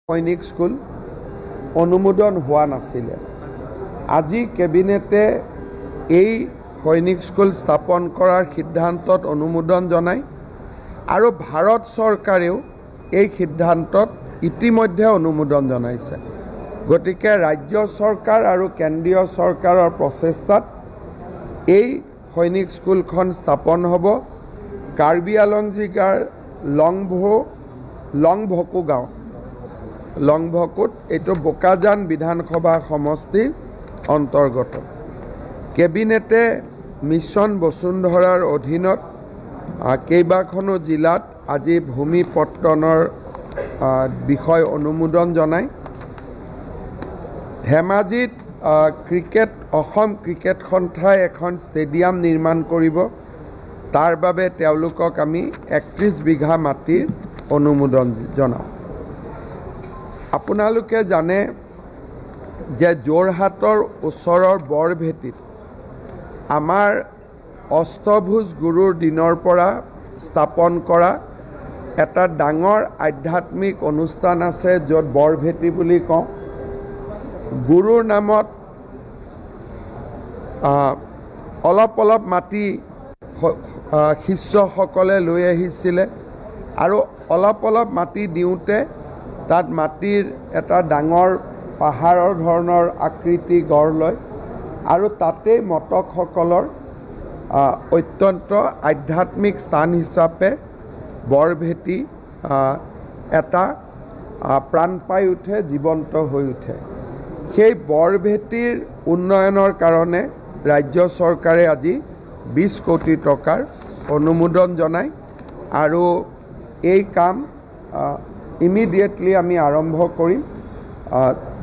সৈনিক স্কুল অনুমোদন হোৱা নাছিলে। আজি কেবিনেটে এই সৈনিক স্কুল স্থাপন কৰাৰ সিদ্ধান্তত অনুমোদন জনায় আৰু ভাৰত চৰকাৰেও এই সিদ্ধান্তত ইতিমধ্যে অনুমোদন জনাইছে। গতিকে ৰাজ্য চৰকাৰ আৰু কেন্দ্ৰীয় চৰকাৰৰ প্ৰচেষ্টাত এই সৈনিক স্কুলখন স্থাপন হ'ব। কাৰ্বি আংলং জিলাৰ লংভকু গাঁও লংভকুত এইটো বোকাজান বিধানসভা সমষ্টিৰ অন্তৰ্গত। কেবিনেটে মিছন বসুন্ধৰাৰ অধীনত কেইবাখনো জিলাত আজি ভূমি পত্তনৰ বিষয় অনুমোদন জনায়। ধেমাজিত অসম ক্ৰিকেট সন্থাই এখন ষ্টেডিয়াম নিৰ্মাণ কৰিব। তাৰ বাবে তেওঁলোকক আমি 31 বিঘা মাটিৰ অনুমোদন জনাওঁ। আপোনালোকে জানে যে যোৰহাটৰ ওচৰৰ বৰভেটিত আমাৰ অষ্টভুজ গুৰুৰ দিনৰ পৰা স্থাপন কৰা এটা ডাঙৰ আধ্যাত্মিক অনুষ্ঠান আছে, য'ত বৰভেটি বুলি কওঁ। গুৰুৰ নামত অলপ মাটি শিষ্যসকলে লৈ আহিছিলে আৰু অলপ মাটি দিওঁতে তাত মাটিৰ এটা ডাঙৰ পাহাৰৰ ধৰণৰ আকৃতি গঢ় লয় আৰু তাতেই মটকসকলৰ অত্যন্ত আধ্যাত্মিক স্থান হিচাপে বৰভেটি এটা প্ৰাণ পাই উঠে, জীৱন্ত হৈ উঠে। সেই বৰভেটিৰ উন্নয়নৰ কাৰণে ৰাজ্য চৰকাৰে আজি 20 কোটি টকাৰ অনুমোদন জনায় আৰু এই কাম ইমিডিয়েটলি আমি আৰম্ভ কৰিম।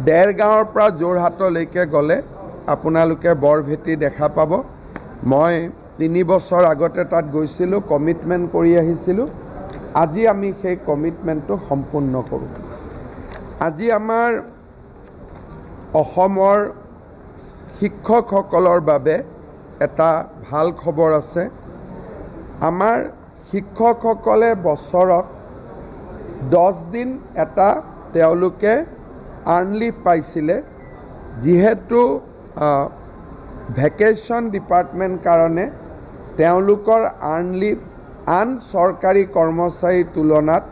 দেৰগাঁৱৰ পৰা যোৰহাটলৈকে গ'লে আপোনালোকে বৰভেটি দেখা পাব। মই 3 বছৰ আগতে তাত গৈছিলোঁ, কমিটমেণ্ট কৰি আহিছিলোঁ। আজি আমি সেই কমিটমেণ্টটো সম্পূৰ্ণ কৰোঁ। আজি আমাৰ অসমৰ শিক্ষকসকলৰ বাবে এটা ভাল খবৰ আছে। আমাৰ শিক্ষকসকলে বছৰত 10 দিন এটা তেওঁলোকে আৰ্ণ লিভ পাইছিলে। যিহেতু ভেকেশ্যন ডিপাৰ্টমেণ্ট কাৰণে তেওঁলোকৰ আৰ্ণ লিভ আন চৰকাৰী কৰ্মচাৰীৰ তুলনাত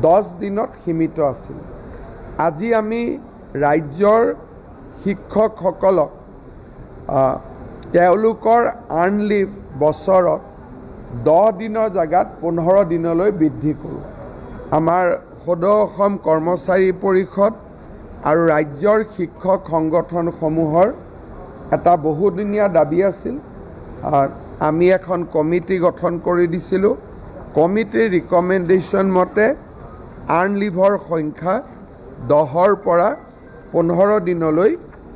10 দিনত সীমিত আছিল। আজি আমি ৰাজ্যৰ শিক্ষকসকলক তেওঁলোকৰ আৰ্ণ লিভ বছৰত 10 দিনৰ জেগাত 15 দিনলৈ বৃদ্ধি কৰোঁ। আমাৰ সদৌ অসম কৰ্মচাৰী পৰিষদ আৰু ৰাজ্যৰ শিক্ষক সংগঠনসমূহৰ এটা বহুদিনীয়া দাবী আছিল। আমি এখন কমিটি গঠন কৰি দিছিলোঁ। কমিটিৰ ৰিকমেণ্ডেশ্যন মতে আৰ্ণ লিভৰ সংখ্যা 10ৰ পৰা 15 দিনলৈ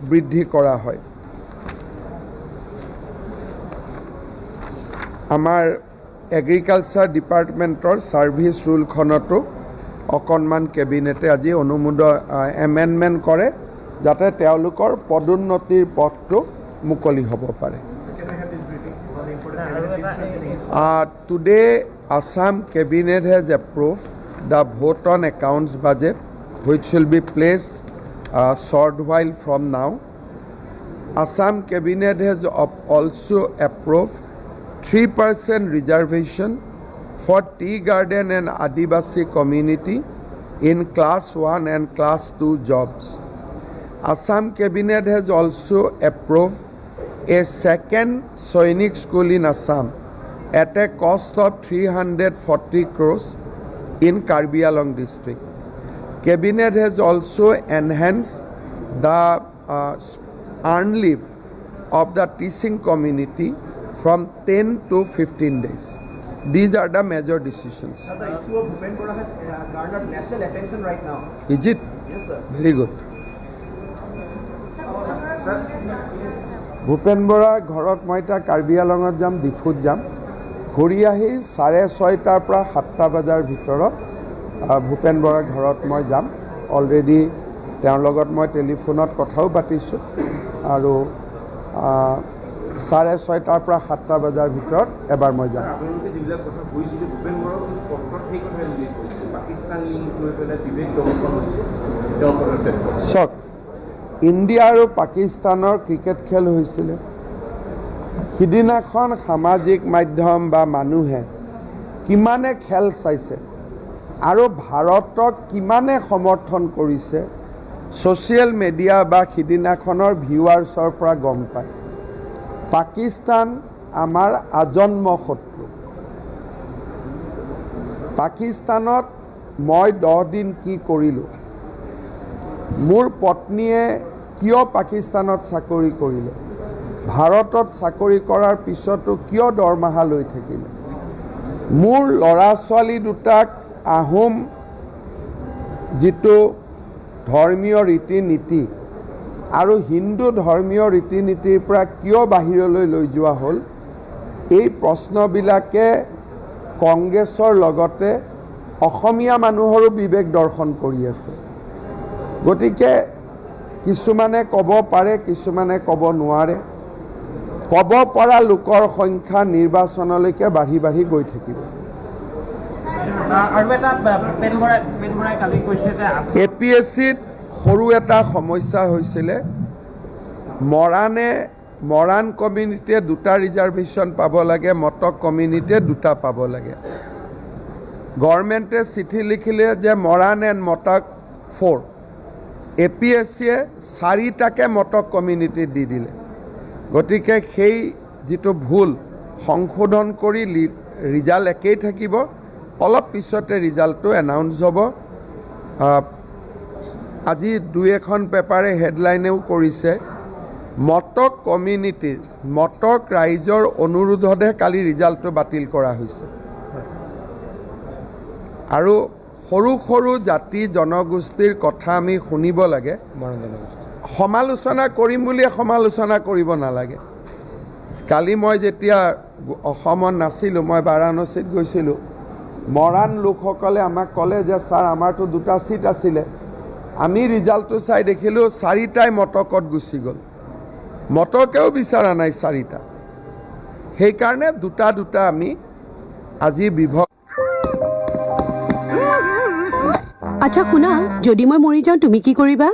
বৃদ্ধি কৰা হয়। আমাৰ এগ্ৰিকালচাৰ ডিপাৰ্টমেণ্টৰ ছাৰ্ভিচ ৰুলখনতো অকণমান কেবিনেটে আজি এমেণ্ডমেণ্ট কৰে, যাতে তেওঁলোকৰ পদোন্নতিৰ পথটো মুকলি হ'ব পাৰে। Today, Assam Cabinet has approved the vote on accounts budget, which will be placed short while from now. Assam Cabinet has also approved 3% reservation for tea garden and Adivasi community in class 1 and class 2 jobs. Assam Cabinet has also approved a second Sainik school in Assam at a cost of 340 crores in Karbi Anglong district. Cabinet has also enhanced the earned leave of the teaching community from 10 to 15 days. These are the major decisions. Sir, the issue of Bhupen Bora has garnered national attention right now. Is it? Yes, sir. Very good. Bhupen Bora ঘৰত মই এতিয়া কাৰ্বি আংলঙত যাম, ডিফুত যাম। ঘূৰি আহি 6:30 পৰা 7টা বজাৰ ভিতৰত ভূপেন বৰাৰ ঘৰত মই যাম। অলৰেডি তেওঁৰ লগত মই টেলিফোনত কথাও পাতিছোঁ আৰু 6:30 পৰা 7টা বজাৰ ভিতৰত এবাৰ মই যাম। পাকিস্তান লিংক লৈ পেলাই বিবেক দৰ্শন হৈছে। চাওক, ইণ্ডিয়া আৰু পাকিস্তানৰ ক্ৰিকেট খেল হৈছিলে। সিদিনাখন সামাজিক মাধ্যম বা মানুহে কিমানে খেল চাইছে আৰু ভাৰতক কিমানে সমৰ্থন কৰিছে ছ'চিয়েল মিডিয়া বা সিদিনাখনৰ ভিউৱাৰ্ছৰ পৰা গম পায়। পাকিস্তান আমাৰ আজন্ম শত্ৰু। পাকিস্তানত মই 10 দিন কি কৰিলোঁ, মোৰ পত্নীয়ে কিয় পাকিস্তানত চাকৰি কৰিলে, ভাৰতত চাকৰি কৰাৰ পিছতো কিয় দৰমহা লৈ থাকিলে, মোৰ ল'ৰা ছোৱালী দুটাক আহোম যিটো ধৰ্মীয় ৰীতি নীতি আৰু হিন্দু ধৰ্মীয় ৰীতি নীতিৰ পৰা কিয় বাহিৰলৈ লৈ যোৱা হ'ল, এই প্ৰশ্নবিলাকে কংগ্ৰেছৰ লগতে অসমীয়া মানুহৰো বিবেক দৰ্শন কৰি আছে। গতিকে কিছুমানে ক'ব পাৰে, কিছুমানে ক'ব নোৱাৰে। ক'ব পৰা লোকৰ সংখ্যা নিৰ্বাচনলৈকে বাঢ়ি বাঢ়ি গৈ থাকিব। APSCত সৰু এটা সমস্যা হৈছিলে, মৰাণ কমিউনিটিয়ে 2টা ৰিজাৰ্ভেশ্যন পাব লাগে, মটক কমিউনিটিয়ে 2টা পাব লাগে। গভৰ্ণমেণ্টে চিঠি লিখিলে যে মৰাণ এণ্ড মটক 4, APSCয়ে 4টাকে মটক কমিউনিটিত দি দিলে। গতিকে সেই যিটো ভুল সংশোধন কৰি ৰিজাল্ট একেই থাকিব। অলপ পিছতে ৰিজাল্টটো এনাউন্স হ'ব। আজি 2-এখন পেপাৰে হেডলাইনেও কৰিছে, মটক কমিউনিটিৰ মটক ৰাইজৰ অনুৰোধতহে কালি ৰিজাল্টটো বাতিল কৰা হৈছে। আৰু সৰু সৰু জাতি জনগোষ্ঠীৰ কথা আমি শুনিব লাগে, সমালোচনা কৰিম বুলিয়ে সমালোচনা কৰিব নালাগে। কালি মই যেতিয়া অসমত নাছিলোঁ, মই বাৰাণসীত গৈছিলোঁ, মৰাণ লোকসকলে আমাক ক'লে যে ছাৰ আমাৰতো 2টা ছিট আছিলে, আমি ৰিজাল্টটো চাই দেখিলোঁ 4টাই মটকত গুচি গ'ল। মটকেও বিচৰা নাই 4টা। সেইকাৰণে 2টা আমি আজি আচ্ছা শুনা, যদি মই মৰি যাওঁ তুমি কি কৰিবা?